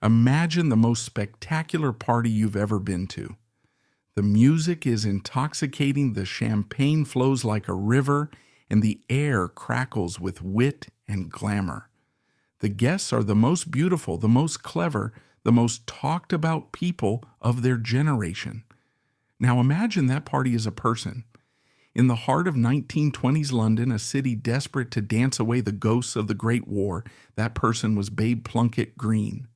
Imagine the most spectacular party you've ever been to. The music is intoxicating, the champagne flows like a river, and the air crackles with wit and glamour. The guests are the most beautiful, the most clever, the most talked about people of their generation. Now imagine that party is a person. In the heart of 1920s London, a city desperate to dance away the ghosts of the Great War, that person was Babe Plunket Greene.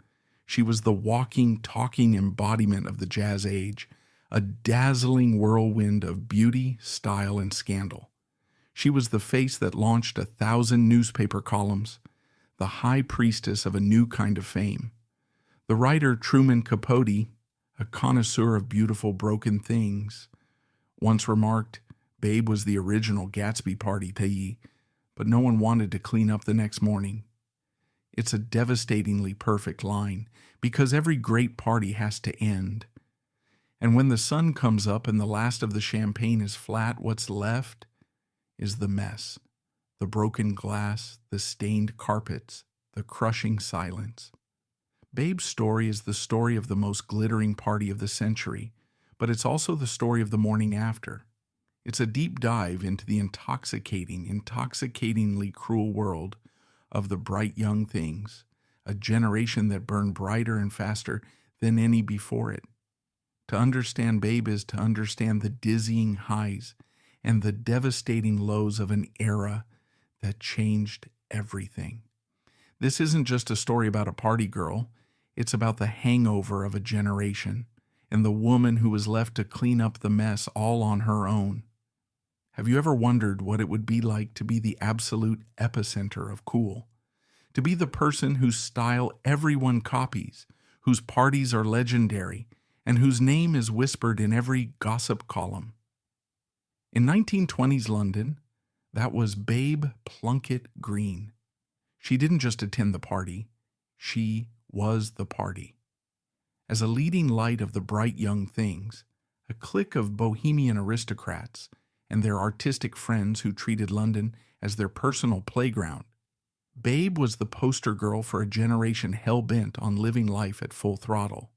She was the walking, talking embodiment of the jazz age, a dazzling whirlwind of beauty, style, and scandal. She was the face that launched 1,000 newspaper columns, the high priestess of a new kind of fame. The writer Truman Capote, a connoisseur of beautiful broken things, once remarked, Babe was the original Gatsby party, but no one wanted to clean up the next morning. It's a devastatingly perfect line, because every great party has to end. And when the sun comes up and the last of the champagne is flat, what's left is the mess, the broken glass, the stained carpets, the crushing silence. Babe's story is the story of the most glittering party of the century, but it's also the story of the morning after. It's a deep dive into the intoxicatingly cruel world of the bright young things, a generation that burned brighter and faster than any before it. To understand Babe is to understand the dizzying highs and the devastating lows of an era that changed everything. This isn't just a story about a party girl, it's about the hangover of a generation and the woman who was left to clean up the mess all on her own. Have you ever wondered what it would be like to be the absolute epicenter of cool? To be the person whose style everyone copies, whose parties are legendary, and whose name is whispered in every gossip column. In 1920s London, that was Babe Plunket Greene. She didn't just attend the party, she was the party. As a leading light of the bright young things, a clique of bohemian aristocrats and their artistic friends who treated London as their personal playground, Babe was the poster girl for a generation hell-bent on living life at full throttle.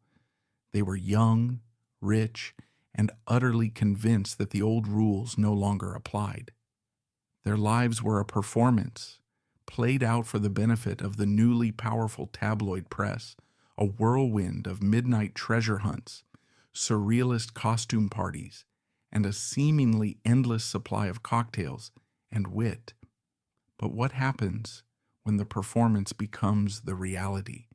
They were young, rich, and utterly convinced that the old rules no longer applied. Their lives were a performance, played out for the benefit of the newly powerful tabloid press, a whirlwind of midnight treasure hunts, surrealist costume parties, and a seemingly endless supply of cocktails and wit. But what happens when the performance becomes the reality?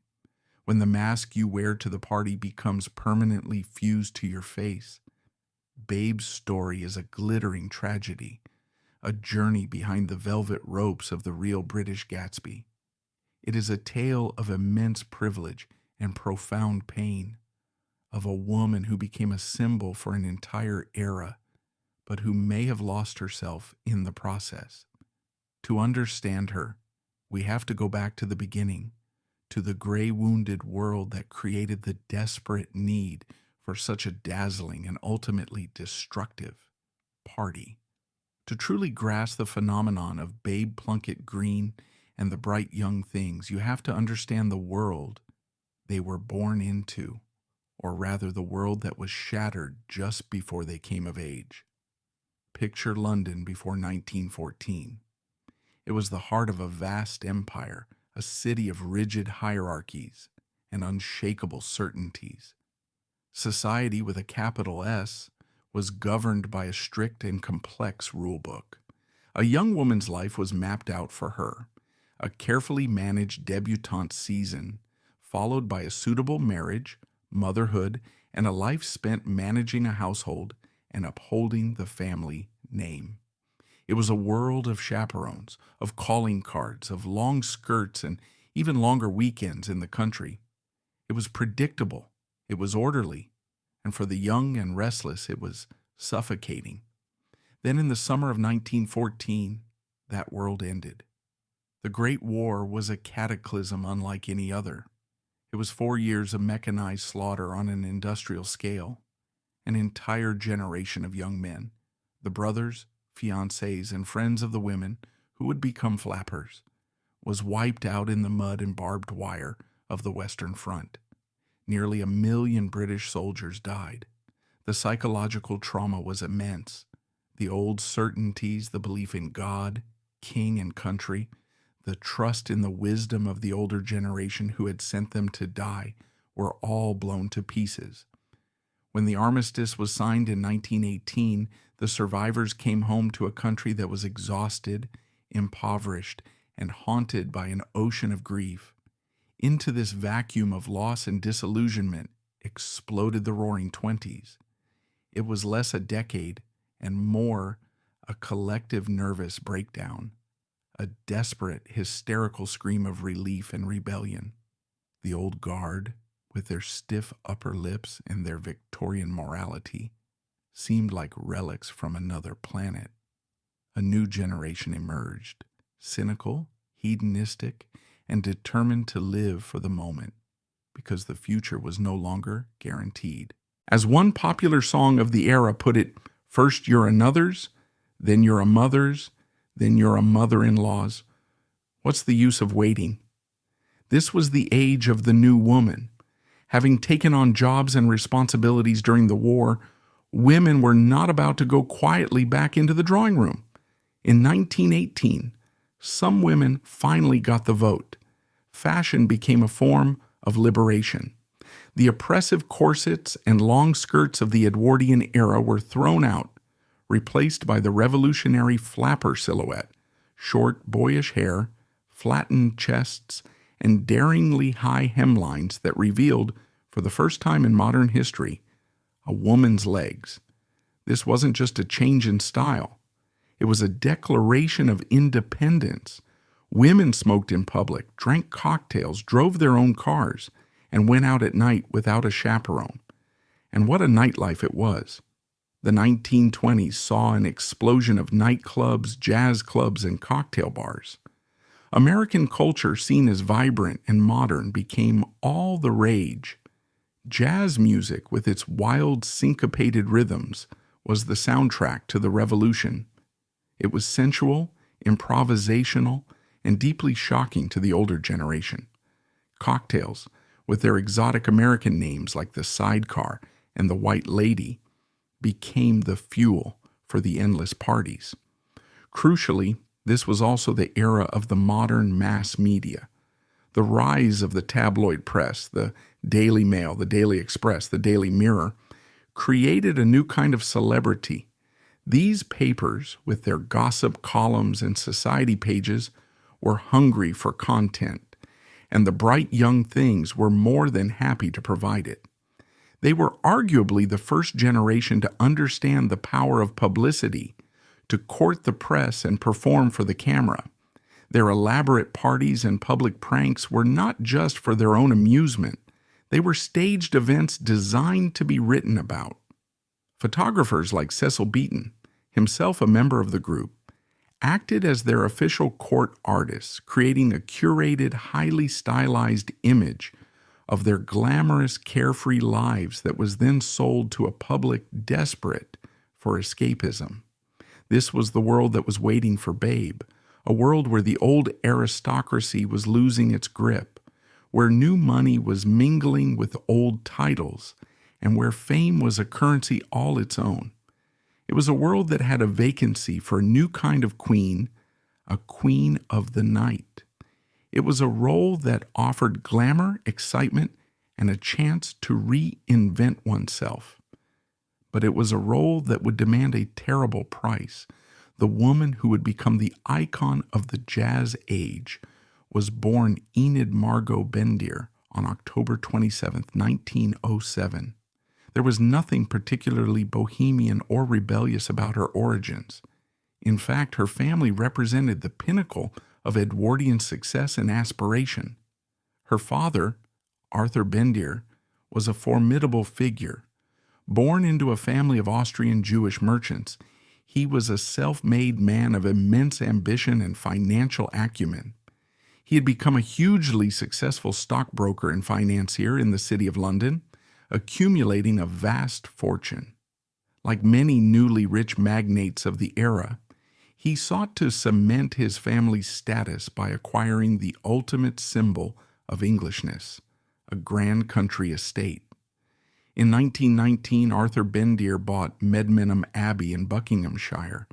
When the mask you wear to the party becomes permanently fused to your face? Babe's story is a glittering tragedy, a journey behind the velvet ropes of the real British Gatsby. It is a tale of immense privilege and profound pain, of a woman who became a symbol for an entire era, but who may have lost herself in the process. To understand her, we have to go back to the beginning, to the gray-wounded world that created the desperate need for such a dazzling and ultimately destructive party. To truly grasp the phenomenon of Babe Plunket Greene and the bright young things, you have to understand the world they were born into, or rather the world that was shattered just before they came of age. Picture London before 1914. It was the heart of a vast empire, a city of rigid hierarchies and unshakable certainties. Society with a capital S was governed by a strict and complex rulebook. A young woman's life was mapped out for her, a carefully managed debutante season, followed by a suitable marriage, motherhood, and a life spent managing a household and upholding the family name. It was a world of chaperones, of calling cards, of long skirts, and even longer weekends in the country. It was predictable, it was orderly, and for the young and restless it was suffocating. Then in the summer of 1914, that world ended. The Great War was a cataclysm unlike any other. It was 4 years of mechanized slaughter on an industrial scale. An entire generation of young men, the brothers, fiancés, and friends of the women who would become flappers, was wiped out in the mud and barbed wire of the Western Front. Nearly 1 million British soldiers died. The psychological trauma was immense. The old certainties, the belief in God, king, and country, the trust in the wisdom of the older generation who had sent them to die, were all blown to pieces. When the armistice was signed in 1918, the survivors came home to a country that was exhausted, impoverished, and haunted by an ocean of grief. Into this vacuum of loss and disillusionment exploded the Roaring Twenties. It was less a decade and more a collective nervous breakdown, a desperate, hysterical scream of relief and rebellion. The old guard, with their stiff upper lips and their Victorian morality, seemed like relics from another planet. A new generation emerged, cynical, hedonistic, and determined to live for the moment, because the future was no longer guaranteed. As one popular song of the era put it, first you're another's, then you're a mother's, then you're a mother-in-law's. What's the use of waiting? This was the age of the new woman. Having taken on jobs and responsibilities during the war, women were not about to go quietly back into the drawing room. In 1918, some women finally got the vote. Fashion became a form of liberation. The oppressive corsets and long skirts of the Edwardian era were thrown out, replaced by the revolutionary flapper silhouette, short, boyish hair, flattened chests, and daringly high hemlines that revealed, for the first time in modern history, a woman's legs. This wasn't just a change in style. It was a declaration of independence. Women smoked in public, drank cocktails, drove their own cars, and went out at night without a chaperone. And what a nightlife it was. The 1920s saw an explosion of nightclubs, jazz clubs, and cocktail bars. American culture, seen as vibrant and modern, became all the rage. Jazz music, with its wild, syncopated rhythms, was the soundtrack to the revolution. It was sensual, improvisational, and deeply shocking to the older generation. Cocktails, with their exotic American names like the Sidecar and the White Lady, became the fuel for the endless parties. Crucially, this was also the era of the modern mass media. The rise of the tabloid press, the Daily Mail, the Daily Express, the Daily Mirror, created a new kind of celebrity. These papers, with their gossip columns and society pages, were hungry for content, and the bright young things were more than happy to provide it. They were arguably the first generation to understand the power of publicity, to court the press and perform for the camera. Their elaborate parties and public pranks were not just for their own amusement. They were staged events designed to be written about. Photographers like Cecil Beaton, himself a member of the group, acted as their official court artists, creating a curated, highly stylized image of their glamorous, carefree lives that was then sold to a public desperate for escapism. This was the world that was waiting for Babe, a world where the old aristocracy was losing its grip, where new money was mingling with old titles, and where fame was a currency all its own. It was a world that had a vacancy for a new kind of queen, a queen of the night. It was a role that offered glamour, excitement, and a chance to reinvent oneself. But it was a role that would demand a terrible price. The woman who would become the icon of the jazz age was born Enid Margot Bendir on October 27, 1907. There was nothing particularly bohemian or rebellious about her origins. In fact, her family represented the pinnacle of Edwardian success and aspiration. Her father, Arthur Bendir, was a formidable figure. Born into a family of Austrian Jewish merchants, he was a self-made man of immense ambition and financial acumen. He had become a hugely successful stockbroker and financier in the city of London, accumulating a vast fortune. Like many newly rich magnates of the era, he sought to cement his family's status by acquiring the ultimate symbol of Englishness, a grand country estate. In 1919, Arthur Bendeer bought Medmenham Abbey in Buckinghamshire.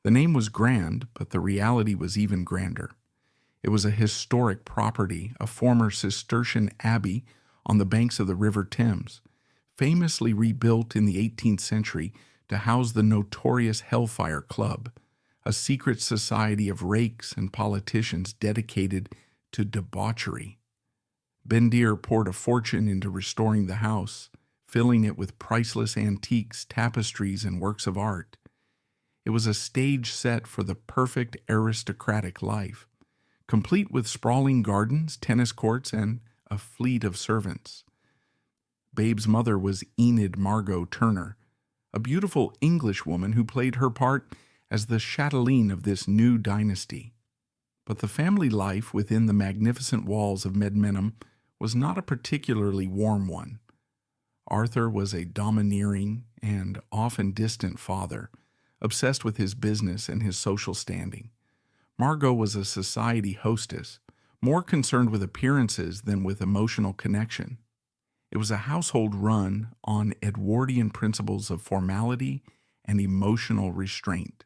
The name was grand, but the reality was even grander. It was a historic property, a former Cistercian abbey on the banks of the River Thames, famously rebuilt in the 18th century to house the notorious Hellfire Club, a secret society of rakes and politicians dedicated to debauchery. Bendeer poured a fortune into restoring the house, filling it with priceless antiques, tapestries, and works of art. It was a stage set for the perfect aristocratic life, complete with sprawling gardens, tennis courts, and a fleet of servants. Babe's mother was Enid Margot Turner, a beautiful English woman who played her part as the chatelaine of this new dynasty. But the family life within the magnificent walls of Medmenham was not a particularly warm one. Arthur was a domineering and often distant father, obsessed with his business and his social standing. Margot was a society hostess, more concerned with appearances than with emotional connection. It was a household run on Edwardian principles of formality and emotional restraint.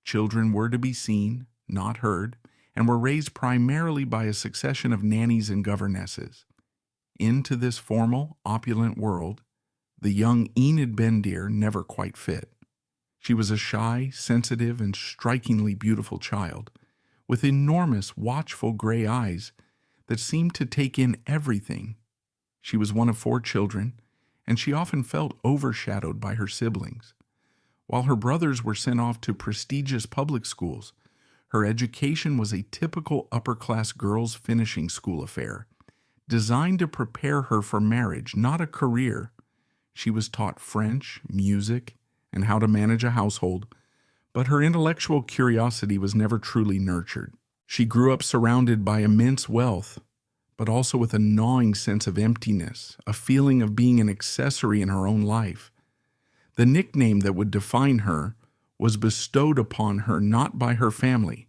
Children were to be seen, not heard, and were raised primarily by a succession of nannies and governesses. Into this formal, opulent world, the young Enid Bendeer never quite fit. She was a shy, sensitive, and strikingly beautiful child, with enormous, watchful gray eyes that seemed to take in everything. She was one of 4 children, and she often felt overshadowed by her siblings. While her brothers were sent off to prestigious public schools, her education was a typical upper-class girls' finishing school affair, designed to prepare her for marriage, not a career. She was taught French, music, and how to manage a household, but her intellectual curiosity was never truly nurtured. She grew up surrounded by immense wealth, but also with a gnawing sense of emptiness, a feeling of being an accessory in her own life. The nickname that would define her was bestowed upon her not by her family,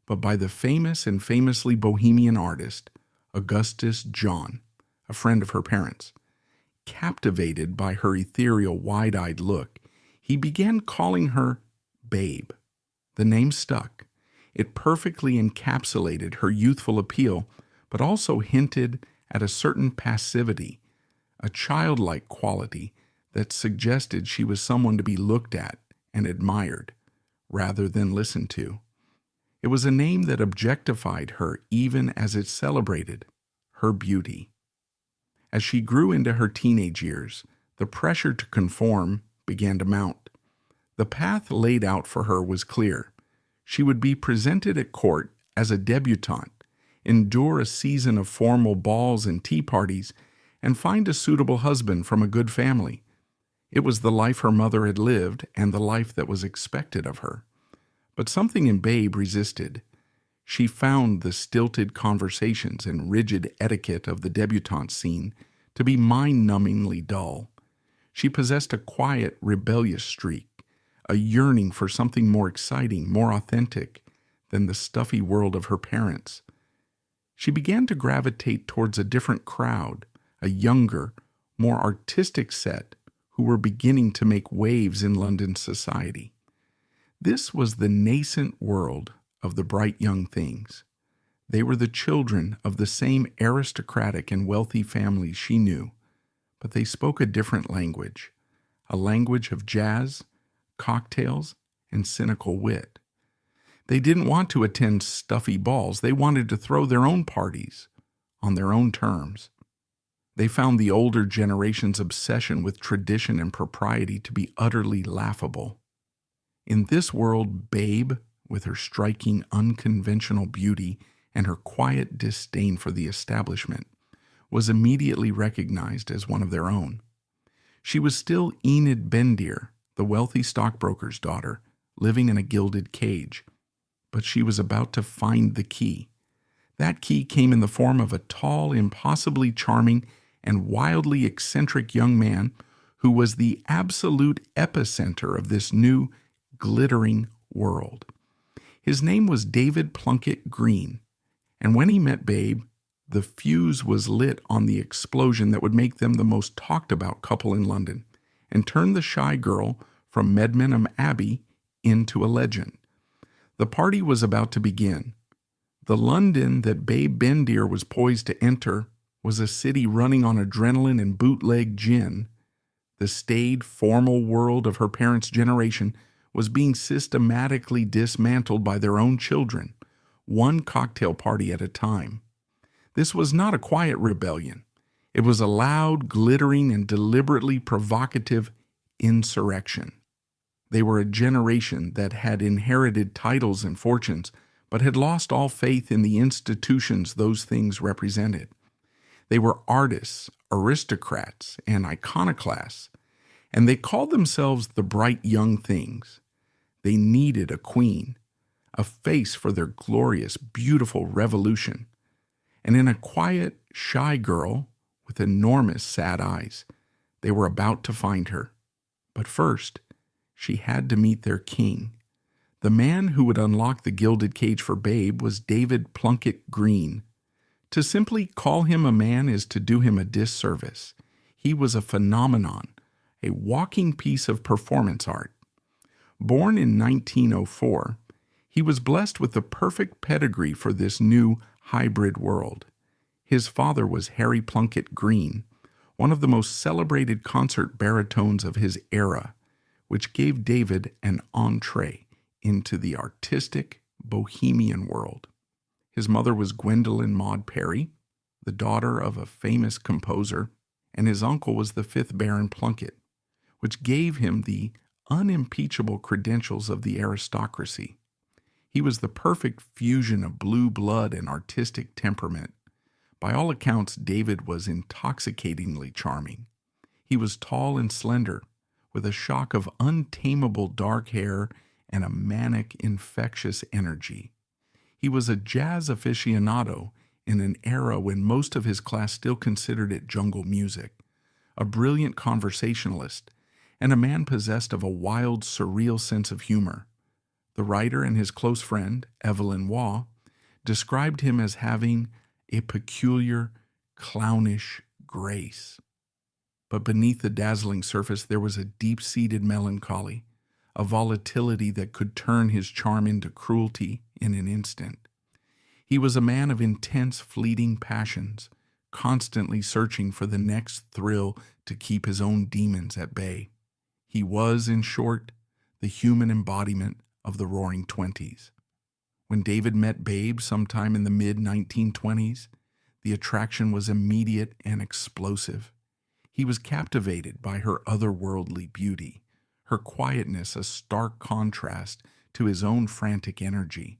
but by the famous and famously bohemian artist, Augustus John, a friend of her parents. Captivated by her ethereal, wide-eyed look, he began calling her Babe. The name stuck. It perfectly encapsulated her youthful appeal, but also hinted at a certain passivity, a childlike quality that suggested she was someone to be looked at and admired, rather than listened to. It was a name that objectified her even as it celebrated her beauty. As she grew into her teenage years, the pressure to conform began to mount. The path laid out for her was clear. She would be presented at court as a debutante, endure a season of formal balls and tea parties, and find a suitable husband from a good family. It was the life her mother had lived and the life that was expected of her. But something in Babe resisted. She found the stilted conversations and rigid etiquette of the debutante scene to be mind-numbingly dull. She possessed a quiet, rebellious streak, a yearning for something more exciting, more authentic than the stuffy world of her parents. She began to gravitate towards a different crowd, a younger, more artistic set who were beginning to make waves in London society. This was the nascent world of the bright young things. They were the children of the same aristocratic and wealthy families she knew, but they spoke a different language, a language of jazz, cocktails, and cynical wit. They didn't want to attend stuffy balls. They wanted to throw their own parties on their own terms. They found the older generation's obsession with tradition and propriety to be utterly laughable. In this world, Babe, with her striking, unconventional beauty and her quiet disdain for the establishment, was immediately recognized as one of their own. She was still Enid Bendeer, the wealthy stockbroker's daughter, living in a gilded cage, but she was about to find the key. That key came in the form of a tall, impossibly charming, and wildly eccentric young man who was the absolute epicenter of this new, glittering world. His name was Babe Plunket Greene, and when he met Babe, The fuse was lit on the explosion that would make them the most talked about couple in London and turn the shy girl from Medmenham Abbey into a legend. The party was about to begin. The London that Babe Bendeer was poised to enter was a city running on adrenaline and bootleg gin. The staid, formal world of her parents' generation was being systematically dismantled by their own children, one cocktail party at a time. This was not a quiet rebellion. It was a loud, glittering, and deliberately provocative insurrection. They were a generation that had inherited titles and fortunes, but had lost all faith in the institutions those things represented. They were artists, aristocrats, and iconoclasts, and they called themselves the bright young things. They needed a queen, a face for their glorious, beautiful revolution. And in a quiet, shy girl with enormous sad eyes, they were about to find her. But first, she had to meet their king. The man who would unlock the gilded cage for Babe was David Plunket Greene. To simply call him a man is to do him a disservice. He was a phenomenon, a walking piece of performance art. Born in 1904, he was blessed with the perfect pedigree for this new hybrid world. His father was Harry Plunket Greene, one of the most celebrated concert baritones of his era, which gave David an entree into the artistic, bohemian world. His mother was Gwendolyn Maud Perry, the daughter of a famous composer, and his uncle was the 5th Baron Plunket, which gave him the unimpeachable credentials of the aristocracy. He was the perfect fusion of blue blood and artistic temperament. By all accounts, David was intoxicatingly charming. He was tall and slender, with a shock of untamable dark hair and a manic, infectious energy. He was a jazz aficionado in an era when most of his class still considered it jungle music, a brilliant conversationalist, and a man possessed of a wild, surreal sense of humor. The writer and his close friend, Evelyn Waugh, described him as having a peculiar, clownish grace. But beneath the dazzling surface there was a deep-seated melancholy, a volatility that could turn his charm into cruelty in an instant. He was a man of intense, fleeting passions, constantly searching for the next thrill to keep his own demons at bay. He was, in short, the human embodiment of the Roaring Twenties. When David met Babe sometime in the mid-1920s, the attraction was immediate and explosive. He was captivated by her otherworldly beauty, her quietness a stark contrast to his own frantic energy.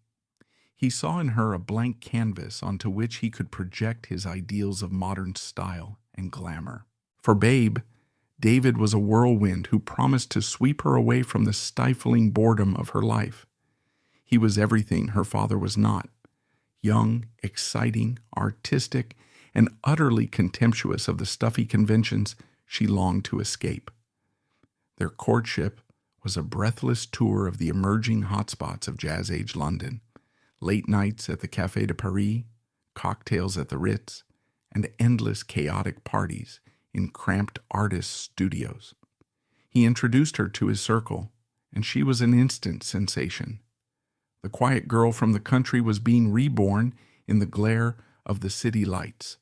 He saw in her a blank canvas onto which he could project his ideals of modern style and glamour. For Babe, David was a whirlwind who promised to sweep her away from the stifling boredom of her life. He was everything her father was not: young, exciting, artistic, and utterly contemptuous of the stuffy conventions she longed to escape. Their courtship was a breathless tour of the emerging hotspots of jazz-age London, late nights at the Café de Paris, cocktails at the Ritz, and endless chaotic parties in cramped artists' studios. He introduced her to his circle, and she was an instant sensation. The quiet girl from the country was being reborn in the glare of the city lights.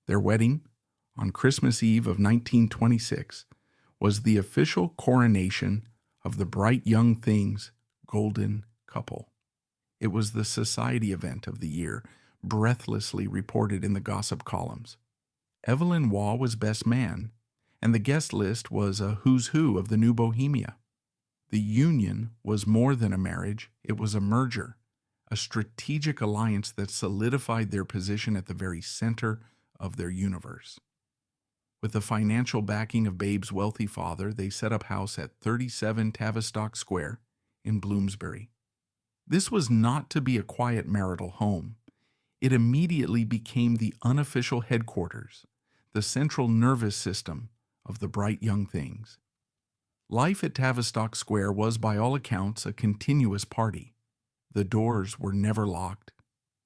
Their wedding, on Christmas Eve of 1926, was the official coronation of the bright young thing's golden couple. It was the society event of the year, breathlessly reported in the gossip columns. Evelyn Waugh was best man, and the guest list was a who's who of the new Bohemia. The union was more than a marriage, it was a merger, a strategic alliance that solidified their position at the very center of their universe. With the financial backing of Babe's wealthy father, they set up house at 37 Tavistock Square in Bloomsbury. This was not to be a quiet marital home. It immediately became the unofficial headquarters, the central nervous system of the bright young things. Life at Tavistock Square was, by all accounts, a continuous party. The doors were never locked.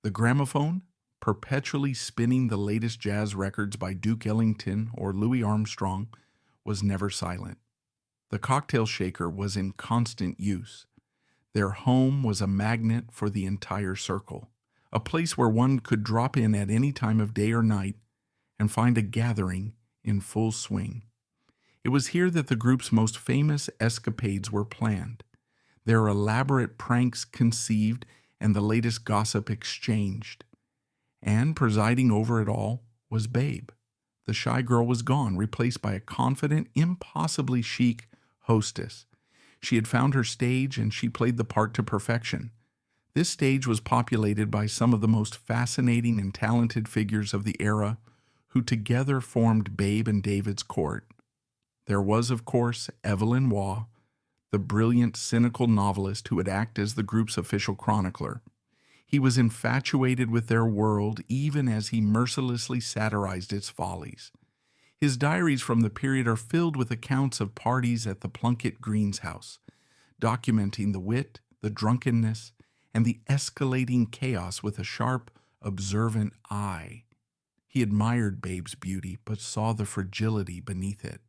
The gramophone, perpetually spinning the latest jazz records by Duke Ellington or Louis Armstrong, was never silent. The cocktail shaker was in constant use. Their home was a magnet for the entire circle, a place where one could drop in at any time of day or night and find a gathering in full swing. It was here that the group's most famous escapades were planned, their elaborate pranks conceived, and the latest gossip exchanged. And presiding over it all was Babe. The shy girl was gone, replaced by a confident, impossibly chic hostess. She had found her stage, and she played the part to perfection. This stage was populated by some of the most fascinating and talented figures of the era, who together formed Babe and David's court. There was, of course, Evelyn Waugh, the brilliant, cynical novelist who would act as the group's official chronicler. He was infatuated with their world even as he mercilessly satirized its follies. His diaries from the period are filled with accounts of parties at the Plunket Greene's house, documenting the wit, the drunkenness, and the escalating chaos with a sharp, observant eye. He admired Babe's beauty, but saw the fragility beneath it.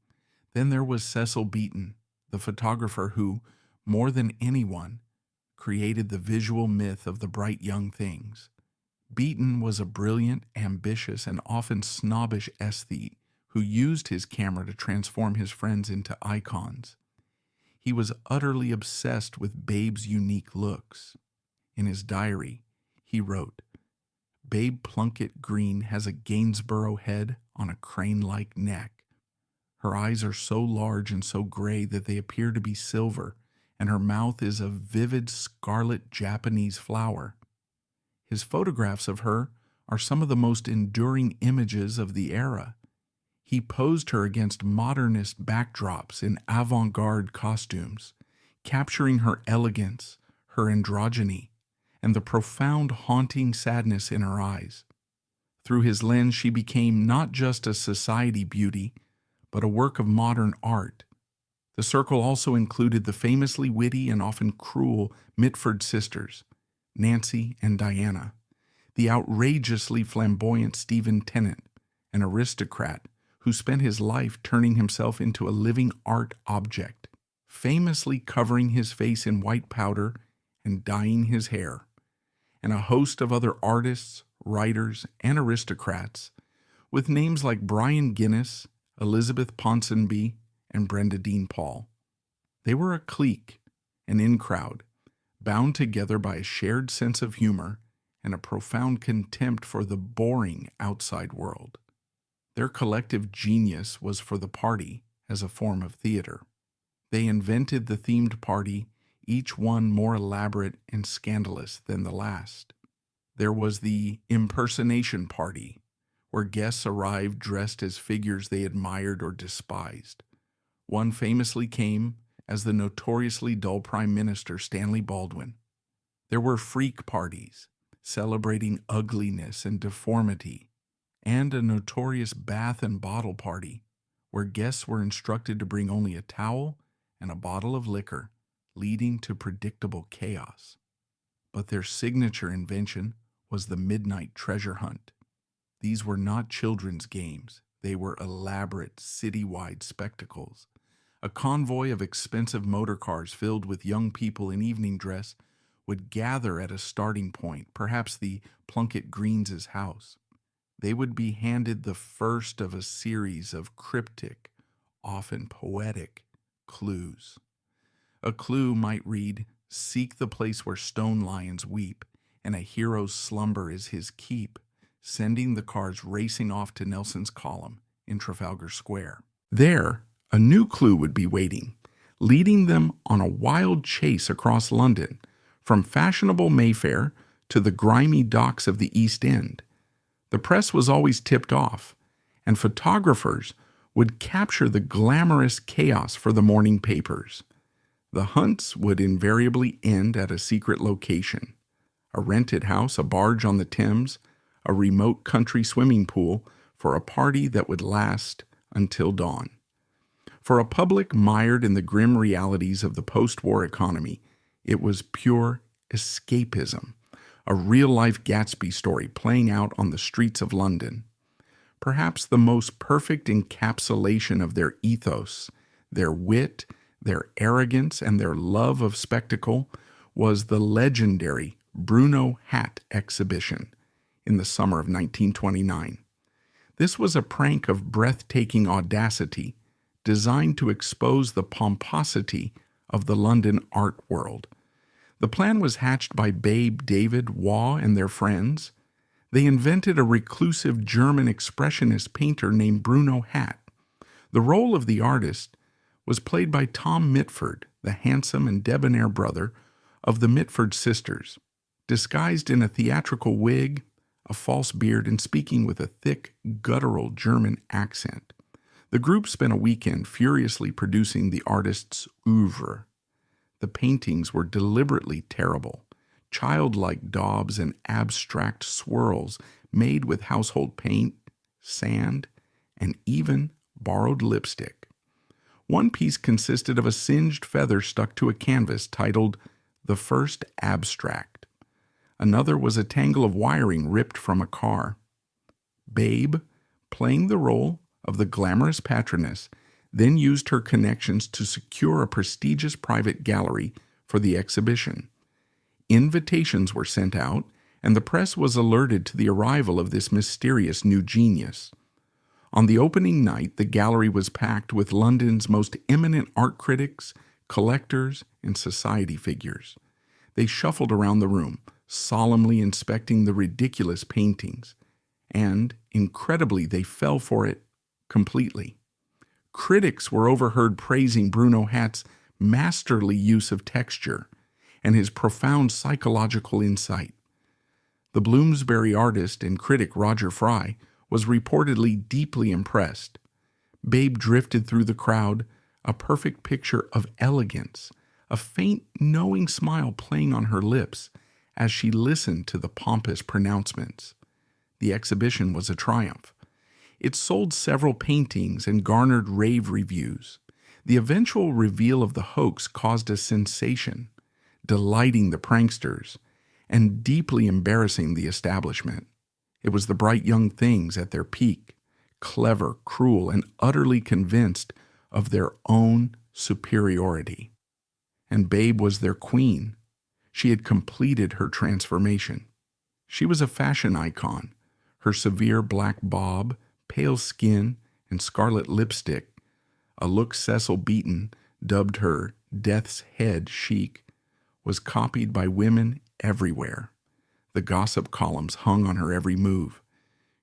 Then there was Cecil Beaton, the photographer who, more than anyone, created the visual myth of the bright young things. Beaton was a brilliant, ambitious, and often snobbish aesthete who used his camera to transform his friends into icons. He was utterly obsessed with Babe's unique looks. In his diary, he wrote, "Babe Plunket Greene has a Gainsborough head on a crane-like neck. Her eyes are so large and so gray that they appear to be silver, and her mouth is a vivid scarlet Japanese flower." His photographs of her are some of the most enduring images of the era. He posed her against modernist backdrops in avant-garde costumes, capturing her elegance, her androgyny, and the profound haunting sadness in her eyes. Through his lens, she became not just a society beauty, but a work of modern art. The circle also included the famously witty and often cruel Mitford sisters, Nancy and Diana, the outrageously flamboyant Stephen Tennant, an aristocrat who spent his life turning himself into a living art object, famously covering his face in white powder and dyeing his hair, and a host of other artists, writers, and aristocrats, with names like Brian Guinness, Elizabeth Ponsonby, and Brenda Dean Paul. They were a clique, an in-crowd, bound together by a shared sense of humor and a profound contempt for the boring outside world. Their collective genius was for the party as a form of theater. They invented the themed party, each one more elaborate and scandalous than the last. There was the impersonation party, where guests arrived dressed as figures they admired or despised. One famously came as the notoriously dull Prime Minister Stanley Baldwin. There were freak parties, celebrating ugliness and deformity, and a notorious bath and bottle party, where guests were instructed to bring only a towel and a bottle of liquor, leading to predictable chaos. But their signature invention was the midnight treasure hunt. These were not children's games. They were elaborate, citywide spectacles. A convoy of expensive motor cars filled with young people in evening dress would gather at a starting point, perhaps the Plunket Greenes' house. They would be handed the first of a series of cryptic, often poetic, clues. A clue might read, "Seek the place where stone lions weep, and a hero's slumber is his keep," sending the cars racing off to Nelson's Column in Trafalgar Square. There, a new clue would be waiting, leading them on a wild chase across London, from fashionable Mayfair to the grimy docks of the East End. The press was always tipped off, and photographers would capture the glamorous chaos for the morning papers. The hunts would invariably end at a secret location: a rented house, a barge on the Thames, a remote country swimming pool, for a party that would last until dawn. For a public mired in the grim realities of the post-war economy, it was pure escapism, a real-life Gatsby story playing out on the streets of London. Perhaps the most perfect encapsulation of their ethos, their wit, their arrogance, and their love of spectacle was the legendary Bruno Hat exhibition in the summer of 1929. This was a prank of breathtaking audacity designed to expose the pomposity of the London art world. The plan was hatched by Babe, David, Waugh, and their friends. They invented a reclusive German expressionist painter named Bruno Hat. The role of the artist was played by Tom Mitford, the handsome and debonair brother of the Mitford sisters, disguised in a theatrical wig, a false beard, and speaking with a thick, guttural German accent. The group spent a weekend furiously producing the artist's oeuvre. The paintings were deliberately terrible, childlike daubs and abstract swirls made with household paint, sand, and even borrowed lipstick. One piece consisted of a singed feather stuck to a canvas titled "The First Abstract." Another was a tangle of wiring ripped from a car. Babe, playing the role of the glamorous patroness, then used her connections to secure a prestigious private gallery for the exhibition. Invitations were sent out, and the press was alerted to the arrival of this mysterious new genius. On the opening night, the gallery was packed with London's most eminent art critics, collectors, and society figures. They shuffled around the room, solemnly inspecting the ridiculous paintings, and, incredibly, they fell for it completely. Critics were overheard praising Bruno Hat's masterly use of texture and his profound psychological insight. The Bloomsbury artist and critic Roger Fry was reportedly deeply impressed. Babe drifted through the crowd, a perfect picture of elegance, a faint, knowing smile playing on her lips as she listened to the pompous pronouncements. The exhibition was a triumph. It sold several paintings and garnered rave reviews. The eventual reveal of the hoax caused a sensation, delighting the pranksters and deeply embarrassing the establishment. It was the bright young things at their peak, clever, cruel, and utterly convinced of their own superiority. And Babe was their queen. She had completed her transformation. She was a fashion icon. Her severe black bob, pale skin, and scarlet lipstick, a look Cecil Beaton dubbed her "death's head chic," was copied by women everywhere. The gossip columns hung on her every move.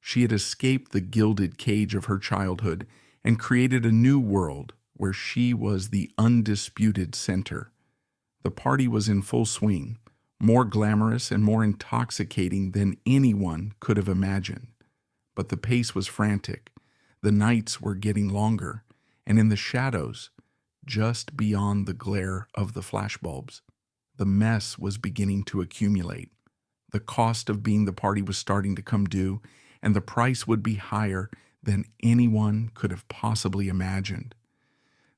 She had escaped the gilded cage of her childhood and created a new world where she was the undisputed center. The party was in full swing, more glamorous and more intoxicating than anyone could have imagined. But the pace was frantic. The nights were getting longer, and in the shadows, just beyond the glare of the flashbulbs, the mess was beginning to accumulate. The cost of being the party was starting to come due, and the price would be higher than anyone could have possibly imagined.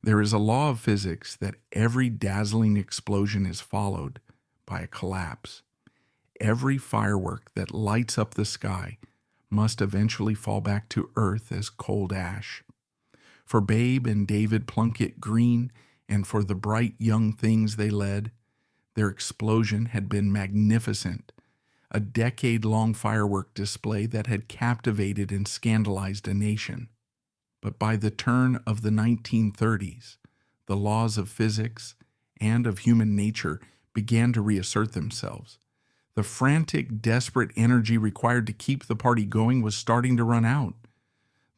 There is a law of physics that every dazzling explosion is followed by a collapse. Every firework that lights up the sky must eventually fall back to earth as cold ash. For Babe and David Plunket Greene, and for the bright young things they led, their explosion had been magnificent, a decade-long firework display that had captivated and scandalized a nation. But by the turn of the 1930s, the laws of physics and of human nature began to reassert themselves. The frantic, desperate energy required to keep the party going was starting to run out.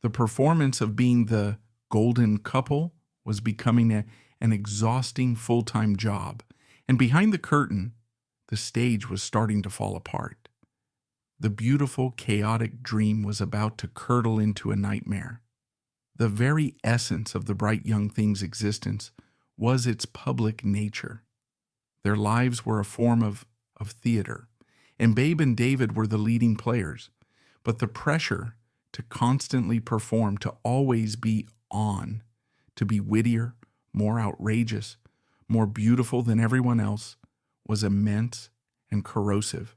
The performance of being the golden couple was becoming an exhausting full-time job, and behind the curtain, the stage was starting to fall apart. The beautiful, chaotic dream was about to curdle into a nightmare. The very essence of the bright young thing's existence was its public nature. Their lives were a form of theater, and Babe and David were the leading players. But the pressure to constantly perform, to always be on, to be wittier, more outrageous, more beautiful than everyone else, was immense and corrosive.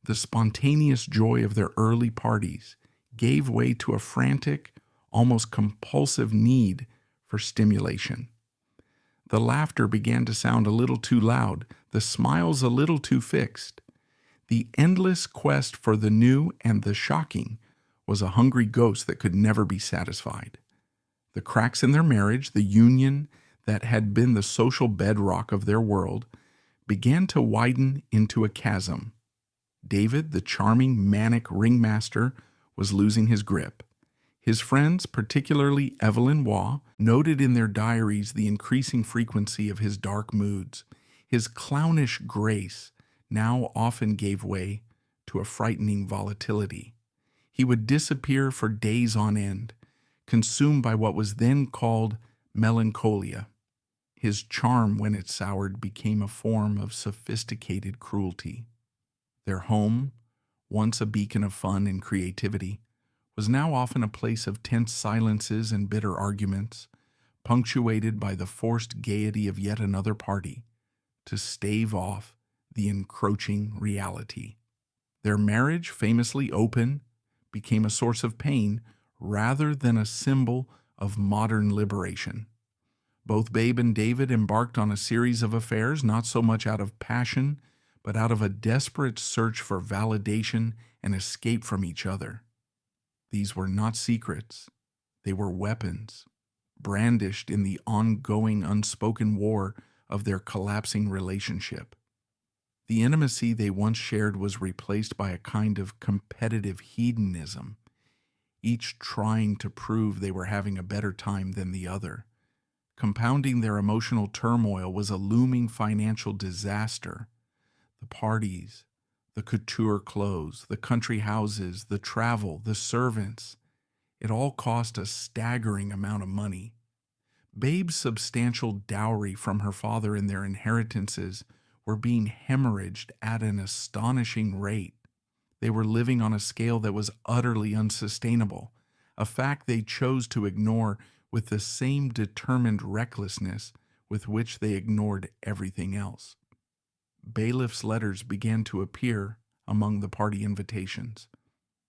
The spontaneous joy of their early parties gave way to a frantic, almost compulsive need for stimulation. The laughter began to sound a little too loud, the smiles a little too fixed. The endless quest for the new and the shocking was a hungry ghost that could never be satisfied. The cracks in their marriage, the union that had been the social bedrock of their world, began to widen into a chasm. David, the charming, manic ringmaster, was losing his grip. His friends, particularly Evelyn Waugh, noted in their diaries the increasing frequency of his dark moods. His clownish grace now often gave way to a frightening volatility. He would disappear for days on end, consumed by what was then called melancholia. His charm, when it soured, became a form of sophisticated cruelty. Their home, once a beacon of fun and creativity, was now often a place of tense silences and bitter arguments, punctuated by the forced gaiety of yet another party, to stave off the encroaching reality. Their marriage, famously open, became a source of pain rather than a symbol of modern liberation. Both Babe and David embarked on a series of affairs, not so much out of passion, but out of a desperate search for validation and escape from each other. These were not secrets. They were weapons, brandished in the ongoing unspoken war of their collapsing relationship. The intimacy they once shared was replaced by a kind of competitive hedonism, each trying to prove they were having a better time than the other. Compounding their emotional turmoil was a looming financial disaster. The parties, the couture clothes, the country houses, the travel, the servants, it all cost a staggering amount of money. Babe's substantial dowry from her father and their inheritances were being hemorrhaged at an astonishing rate. They were living on a scale that was utterly unsustainable, a fact they chose to ignore with the same determined recklessness with which they ignored everything else. Bailiffs' letters began to appear among the party invitations.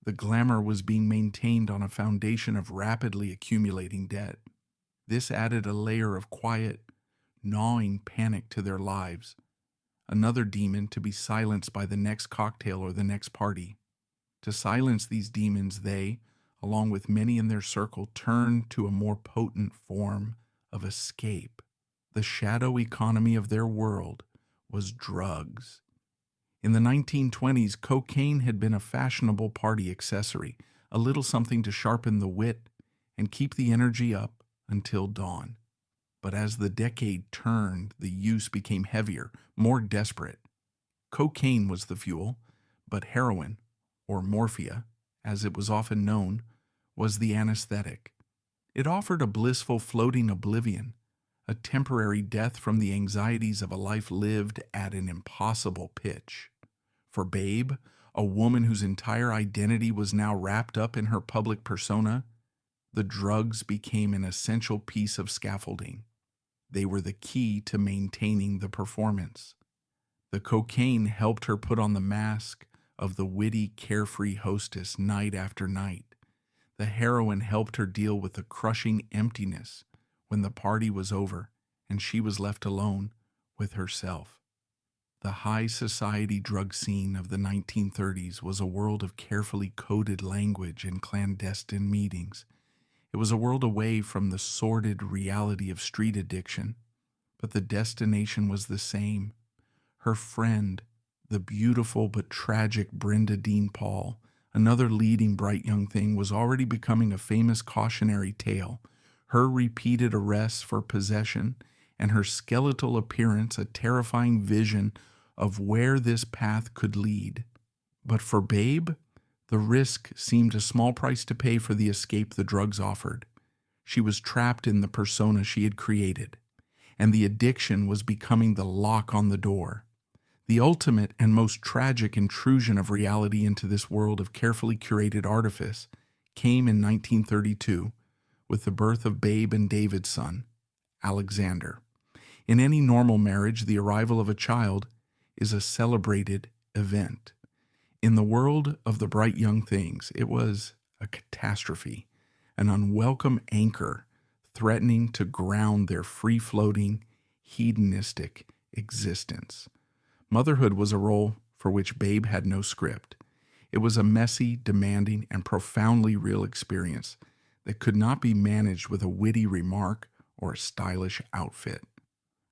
The glamour was being maintained on a foundation of rapidly accumulating debt. This added a layer of quiet, gnawing panic to their lives, another demon to be silenced by the next cocktail or the next party. To silence these demons, they, along with many in their circle, turned to a more potent form of escape. The shadow economy of their world was drugs. In the 1920s, cocaine had been a fashionable party accessory, a little something to sharpen the wit and keep the energy up until dawn. But as the decade turned, the use became heavier, more desperate. Cocaine was the fuel, but heroin, or morphia, as it was often known, was the anesthetic. It offered a blissful floating oblivion, a temporary death from the anxieties of a life lived at an impossible pitch. For Babe, a woman whose entire identity was now wrapped up in her public persona, the drugs became an essential piece of scaffolding. They were the key to maintaining the performance. The cocaine helped her put on the mask of the witty, carefree hostess night after night. The heroin helped her deal with the crushing emptiness when the party was over and she was left alone with herself. The high society drug scene of the 1930s was a world of carefully coded language and clandestine meetings. It was a world away from the sordid reality of street addiction, but the destination was the same. Her friend, the beautiful but tragic Brenda Dean Paul, another leading bright young thing, was already becoming a famous cautionary tale. Her repeated arrests for possession and her skeletal appearance a terrifying vision of where this path could lead. But for Babe, the risk seemed a small price to pay for the escape the drugs offered. She was trapped in the persona she had created, and the addiction was becoming the lock on the door. The ultimate and most tragic intrusion of reality into this world of carefully curated artifice came in 1932 with the birth of Babe and David's son, Alexander. In any normal marriage, the arrival of a child is a celebrated event. In the world of the bright young things, it was a catastrophe, an unwelcome anchor threatening to ground their free-floating, hedonistic existence. Motherhood was a role for which Babe had no script. It was a messy, demanding, and profoundly real experience that could not be managed with a witty remark or a stylish outfit.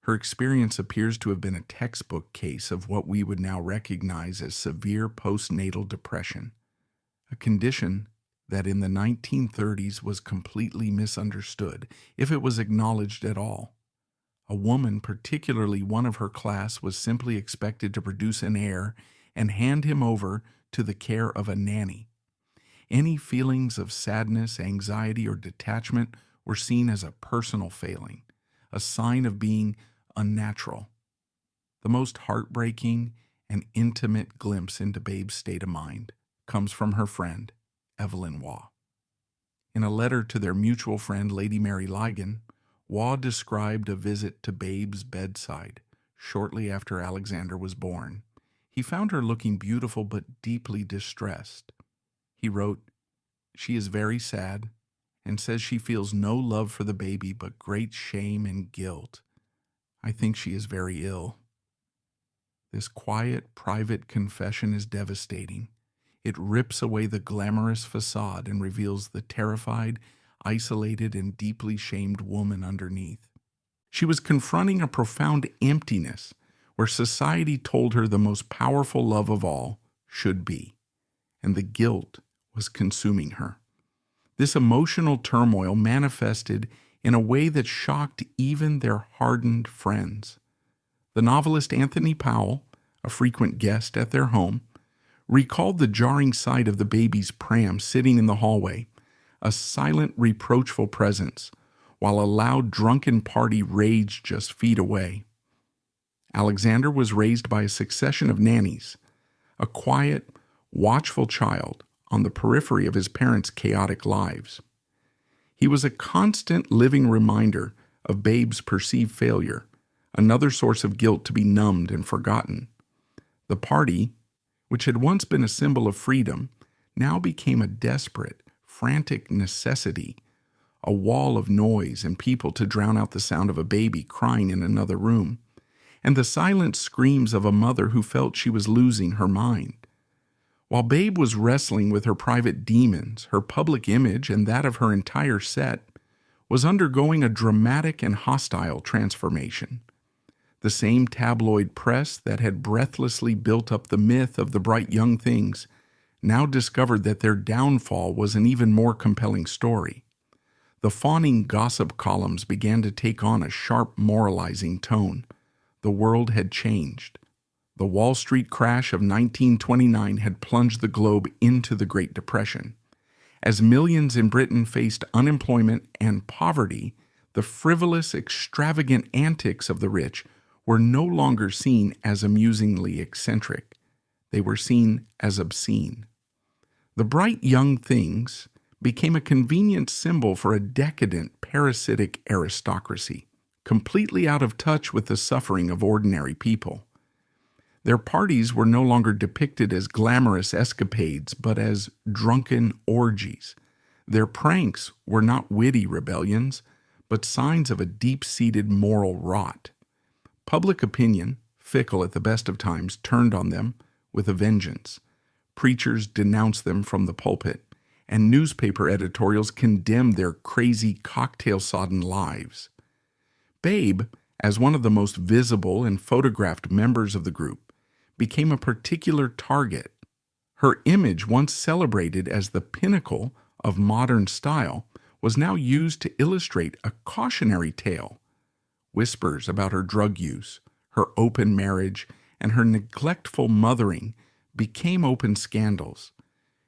Her experience appears to have been a textbook case of what we would now recognize as severe postnatal depression, a condition that in the 1930s was completely misunderstood, if it was acknowledged at all. A woman, particularly one of her class, was simply expected to produce an heir and hand him over to the care of a nanny. Any feelings of sadness, anxiety, or detachment were seen as a personal failing, a sign of being unnatural. The most heartbreaking and intimate glimpse into Babe's state of mind comes from her friend, Evelyn Waugh. In a letter to their mutual friend, Lady Mary Ligon, Waugh described a visit to Babe's bedside shortly after Alexander was born. He found her looking beautiful but deeply distressed. He wrote, "She is very sad and says she feels no love for the baby but great shame and guilt. I think she is very ill." This quiet, private confession is devastating. It rips away the glamorous facade and reveals the terrified, isolated, and deeply shamed woman underneath. She was confronting a profound emptiness where society told her the most powerful love of all should be, and the guilt was consuming her. This emotional turmoil manifested in a way that shocked even their hardened friends. The novelist Anthony Powell, a frequent guest at their home, recalled the jarring sight of the baby's pram sitting in the hallway, a silent, reproachful presence, while a loud, drunken party raged just feet away. Alexander was raised by a succession of nannies, a quiet, watchful child on the periphery of his parents' chaotic lives. He was a constant living reminder of Babe's perceived failure, another source of guilt to be numbed and forgotten. The party, which had once been a symbol of freedom, now became a desperate, frantic necessity, a wall of noise and people to drown out the sound of a baby crying in another room, and the silent screams of a mother who felt she was losing her mind. While Babe was wrestling with her private demons, her public image and that of her entire set was undergoing a dramatic and hostile transformation. The same tabloid press that had breathlessly built up the myth of the bright young things now discovered that their downfall was an even more compelling story. The fawning gossip columns began to take on a sharp moralizing tone. The world had changed. The Wall Street crash of 1929 had plunged the globe into the Great Depression. As millions in Britain faced unemployment and poverty, the frivolous, extravagant antics of the rich were no longer seen as amusingly eccentric. They were seen as obscene. The bright young things became a convenient symbol for a decadent, parasitic aristocracy, completely out of touch with the suffering of ordinary people. Their parties were no longer depicted as glamorous escapades, but as drunken orgies. Their pranks were not witty rebellions, but signs of a deep-seated moral rot. Public opinion, fickle at the best of times, turned on them with a vengeance. Preachers denounced them from the pulpit, and newspaper editorials condemned their crazy, cocktail-sodden lives. Babe, as one of the most visible and photographed members of the group, became a particular target. Her image, once celebrated as the pinnacle of modern style, was now used to illustrate a cautionary tale. Whispers about her drug use, her open marriage, and her neglectful mothering became open scandals.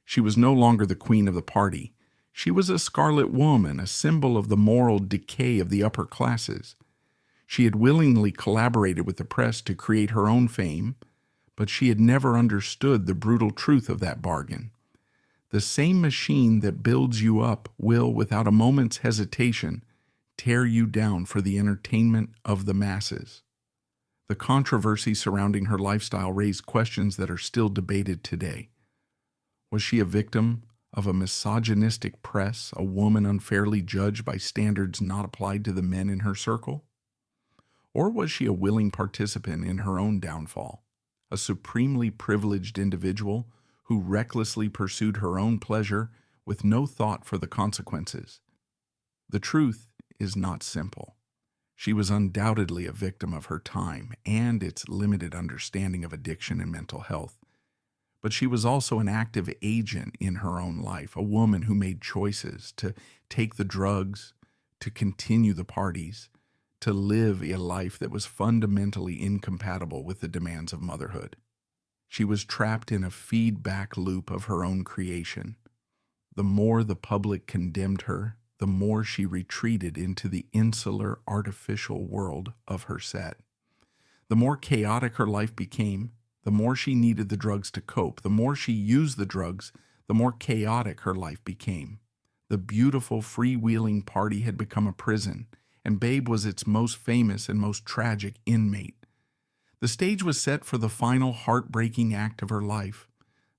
She was no longer the queen of the party. She was a scarlet woman, a symbol of the moral decay of the upper classes. She had willingly collaborated with the press to create her own fame, but she had never understood the brutal truth of that bargain. The same machine that builds you up will, without a moment's hesitation, tear you down for the entertainment of the masses. The controversy surrounding her lifestyle raised questions that are still debated today. Was she a victim of a misogynistic press, a woman unfairly judged by standards not applied to the men in her circle? Or was she a willing participant in her own downfall, a supremely privileged individual who recklessly pursued her own pleasure with no thought for the consequences? The truth is not simple. She was undoubtedly a victim of her time and its limited understanding of addiction and mental health. But she was also an active agent in her own life, a woman who made choices to take the drugs, to continue the parties, to live a life that was fundamentally incompatible with the demands of motherhood. She was trapped in a feedback loop of her own creation. The more the public condemned her, the more she retreated into the insular, artificial world of her set. The more chaotic her life became, the more she needed the drugs to cope. The more she used the drugs, the more chaotic her life became. The beautiful, freewheeling party had become a prison, and Babe was its most famous and most tragic inmate. The stage was set for the final heartbreaking act of her life.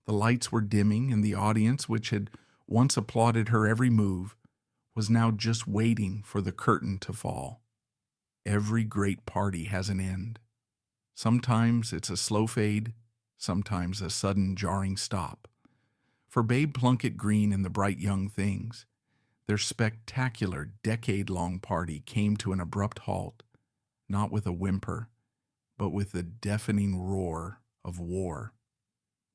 The lights were dimming, and the audience, which had once applauded her every move, was now just waiting for the curtain to fall. Every great party has an end. Sometimes it's a slow fade, sometimes a sudden jarring stop. For Babe Plunket Greene and the Bright Young Things, their spectacular decade-long party came to an abrupt halt, not with a whimper, but with the deafening roar of war.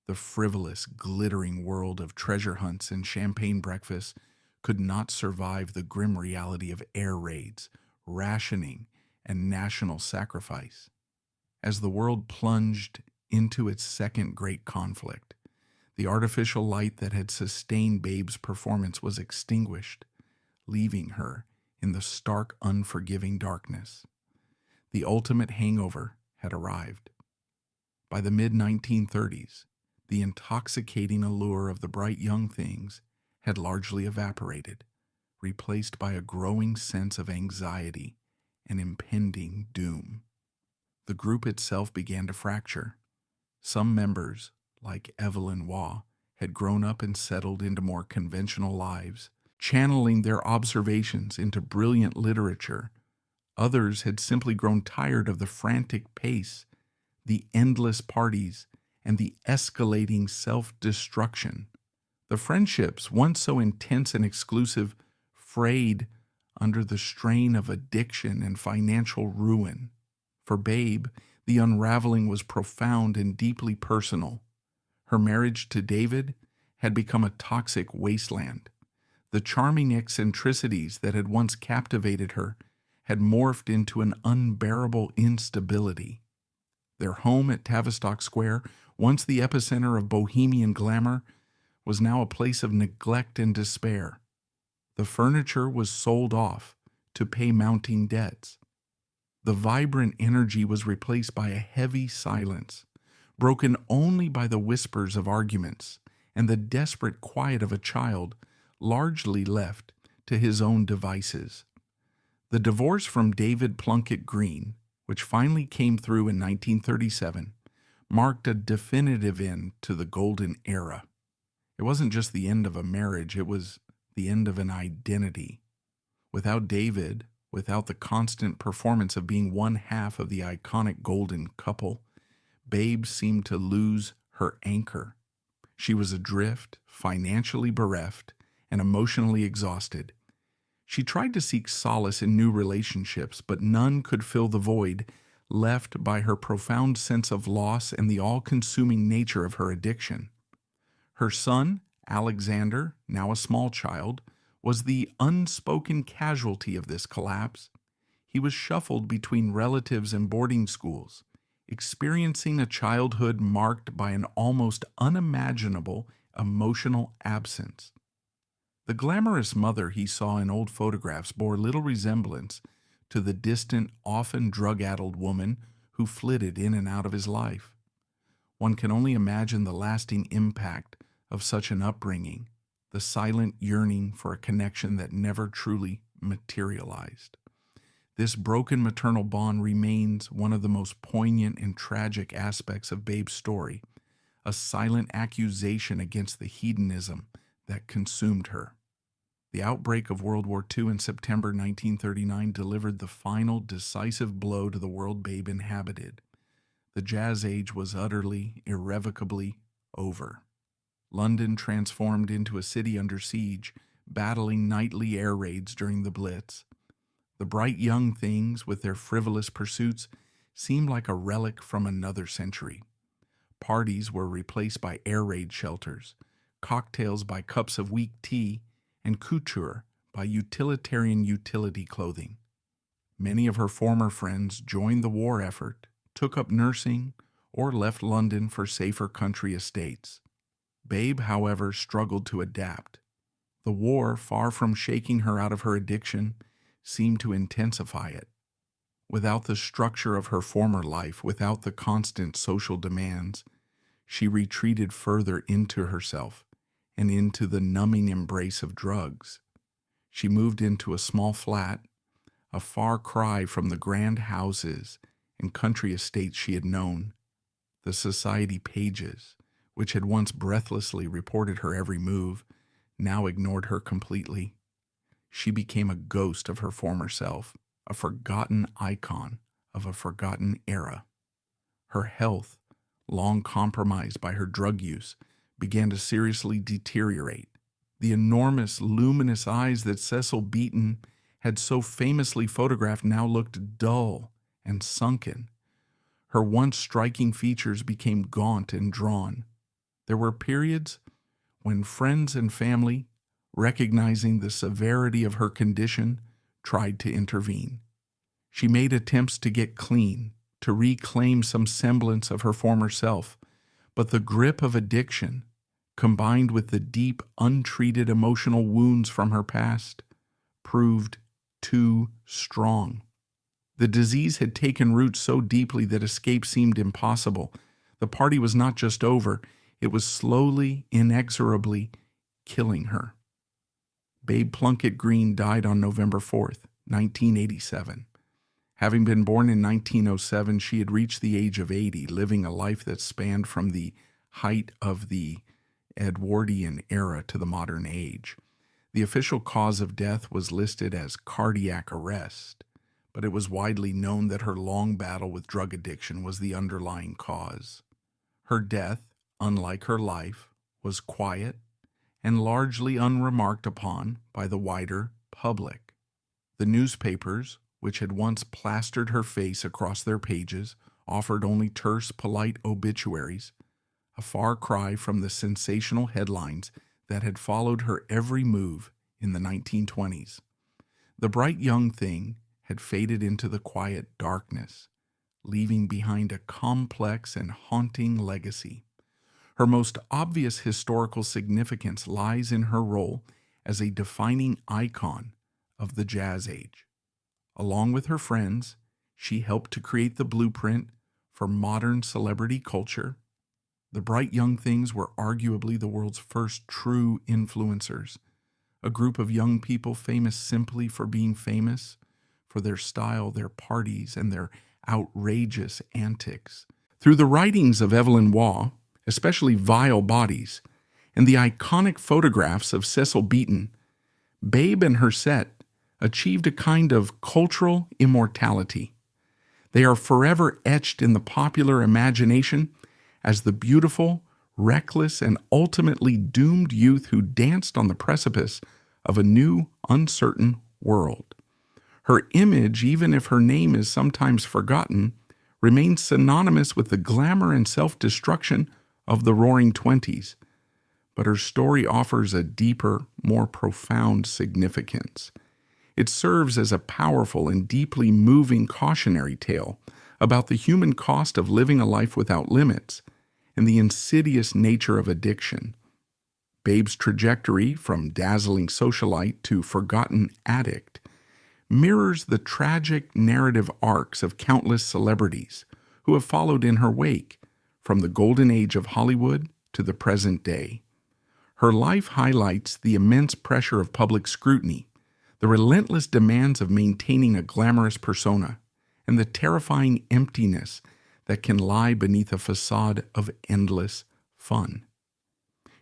The frivolous, glittering world of treasure hunts and champagne breakfasts could not survive the grim reality of air raids, rationing, and national sacrifice. As the world plunged into its second great conflict, the artificial light that had sustained Babe's performance was extinguished, leaving her in the stark, unforgiving darkness. The ultimate hangover had arrived. By the mid-1930s, the intoxicating allure of the Bright Young Things had largely evaporated, replaced by a growing sense of anxiety and impending doom. The group itself began to fracture. Some members, like Evelyn Waugh, had grown up and settled into more conventional lives, channeling their observations into brilliant literature. Others had simply grown tired of the frantic pace, the endless parties, and the escalating self-destruction. The friendships, once so intense and exclusive, frayed under the strain of addiction and financial ruin. For Babe, the unraveling was profound and deeply personal. Her marriage to David had become a toxic wasteland. The charming eccentricities that had once captivated her had morphed into an unbearable instability. Their home at Tavistock Square, once the epicenter of bohemian glamour, was now a place of neglect and despair. The furniture was sold off to pay mounting debts. The vibrant energy was replaced by a heavy silence, broken only by the whispers of arguments and the desperate quiet of a child largely left to his own devices. The divorce from David Plunket Greene, which finally came through in 1937, marked a definitive end to the golden era. It wasn't just the end of a marriage, it was the end of an identity. Without David, without the constant performance of being one half of the iconic golden couple, Babe seemed to lose her anchor. She was adrift, financially bereft, and emotionally exhausted. She tried to seek solace in new relationships, but none could fill the void left by her profound sense of loss and the all-consuming nature of her addiction. Her son, Alexander, now a small child, was the unspoken casualty of this collapse. He was shuffled between relatives and boarding schools, experiencing a childhood marked by an almost unimaginable emotional absence. The glamorous mother he saw in old photographs bore little resemblance to the distant, often drug-addled woman who flitted in and out of his life. One can only imagine the lasting impact of such an upbringing, the silent yearning for a connection that never truly materialized. This broken maternal bond remains one of the most poignant and tragic aspects of Babe's story, a silent accusation against the hedonism that consumed her. The outbreak of World War II in September 1939 delivered the final decisive blow to the world Babe inhabited. The Jazz Age was utterly, irrevocably over. London transformed into a city under siege, battling nightly air raids during the Blitz. The bright young things, with their frivolous pursuits, seemed like a relic from another century. Parties were replaced by air raid shelters, cocktails by cups of weak tea, and couture by utilitarian utility clothing. Many of her former friends joined the war effort, took up nursing, or left London for safer country estates. Babe, however, struggled to adapt. The war, far from shaking her out of her addiction, seemed to intensify it. Without the structure of her former life, without the constant social demands, she retreated further into herself and into the numbing embrace of drugs. She moved into a small flat, a far cry from the grand houses and country estates she had known. The society pages, which had once breathlessly reported her every move, now ignored her completely. She became a ghost of her former self, a forgotten icon of a forgotten era. Her health, long compromised by her drug use, began to seriously deteriorate. The enormous, luminous eyes that Cecil Beaton had so famously photographed now looked dull and sunken. Her once striking features became gaunt and drawn. There were periods when friends and family, recognizing the severity of her condition, tried to intervene. She made attempts to get clean, to reclaim some semblance of her former self, but the grip of addiction, combined with the deep, untreated emotional wounds from her past, proved too strong. The disease had taken root so deeply that escape seemed impossible. The party was not just over, it was slowly, inexorably killing her. Babe Plunket Greene died on November 4th, 1987. Having been born in 1907, she had reached the age of 80, living a life that spanned from the height of the Edwardian era to the modern age. The official cause of death was listed as cardiac arrest, but it was widely known that her long battle with drug addiction was the underlying cause. Her death, unlike her life, was quiet and largely unremarked upon by the wider public. The newspapers, which had once plastered her face across their pages, offered only terse, polite obituaries, a far cry from the sensational headlines that had followed her every move in the 1920s. The bright young thing had faded into the quiet darkness, leaving behind a complex and haunting legacy. Her most obvious historical significance lies in her role as a defining icon of the Jazz Age. Along with her friends, she helped to create the blueprint for modern celebrity culture. The bright young things were arguably the world's first true influencers, a group of young people famous simply for being famous, for their style, their parties, and their outrageous antics. Through the writings of Evelyn Waugh, especially Vile Bodies, and the iconic photographs of Cecil Beaton, Babe and her set achieved a kind of cultural immortality. They are forever etched in the popular imagination as the beautiful, reckless, and ultimately doomed youth who danced on the precipice of a new, uncertain world. Her image, even if her name is sometimes forgotten, remains synonymous with the glamour and self-destruction of the Roaring Twenties, but her story offers a deeper, more profound significance. It serves as a powerful and deeply moving cautionary tale about the human cost of living a life without limits and the insidious nature of addiction. Babe's trajectory from dazzling socialite to forgotten addict mirrors the tragic narrative arcs of countless celebrities who have followed in her wake, from the golden age of Hollywood to the present day. Her life highlights the immense pressure of public scrutiny, The relentless demands of maintaining a glamorous persona, and the terrifying emptiness that can lie beneath a facade of endless fun.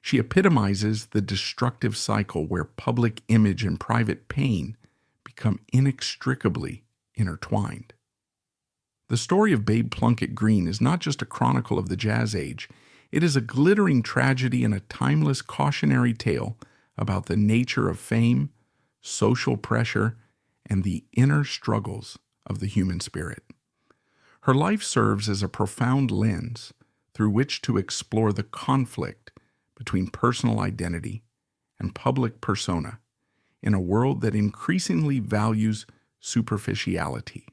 She epitomizes the destructive cycle where public image and private pain become inextricably intertwined. The story of Babe Plunket Greene is not just a chronicle of the jazz age, it is a glittering tragedy and a timeless cautionary tale about the nature of fame, social pressure, and the inner struggles of the human spirit. Her life serves as a profound lens through which to explore the conflict between personal identity and public persona in a world that increasingly values superficiality.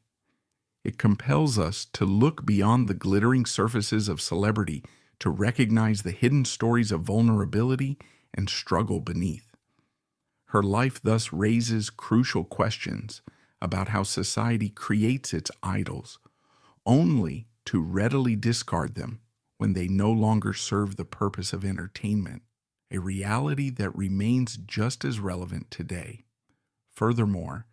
It compels us to look beyond the glittering surfaces of celebrity to recognize the hidden stories of vulnerability and struggle beneath. Her life thus raises crucial questions about how society creates its idols, only to readily discard them when they no longer serve the purpose of entertainment, a reality that remains just as relevant today. Furthermore,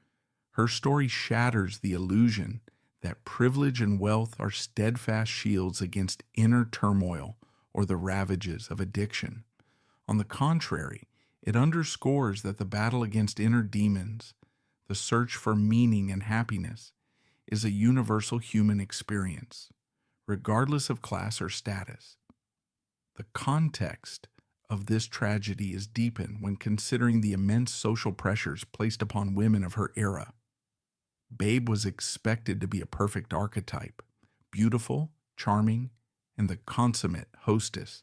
her story shatters the illusion that privilege and wealth are steadfast shields against inner turmoil or the ravages of addiction. On the contrary, it underscores that the battle against inner demons, the search for meaning and happiness, is a universal human experience, regardless of class or status. The context of this tragedy is deepened when considering the immense social pressures placed upon women of her era. Babe was expected to be a perfect archetype, beautiful, charming, and the consummate hostess.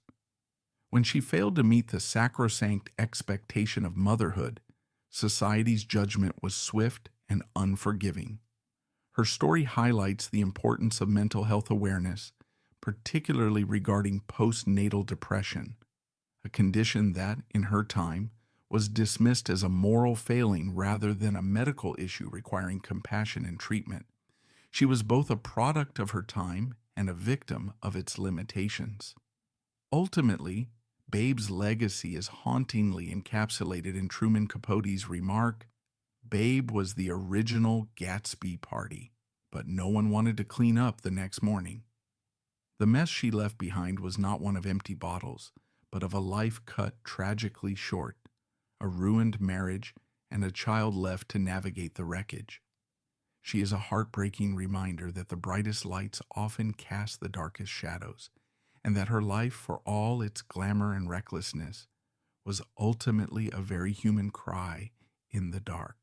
When she failed to meet the sacrosanct expectation of motherhood, society's judgment was swift and unforgiving. Her story highlights the importance of mental health awareness, particularly regarding postnatal depression, a condition that, in her time, was dismissed as a moral failing rather than a medical issue requiring compassion and treatment. She was both a product of her time and a victim of its limitations. Ultimately, Babe's legacy is hauntingly encapsulated in Truman Capote's remark, "Babe was the original Gatsby party, but no one wanted to clean up the next morning." The mess she left behind was not one of empty bottles, but of a life cut tragically short, a ruined marriage, and a child left to navigate the wreckage. She is a heartbreaking reminder that the brightest lights often cast the darkest shadows, and that her life, for all its glamour and recklessness, was ultimately a very human cry in the dark.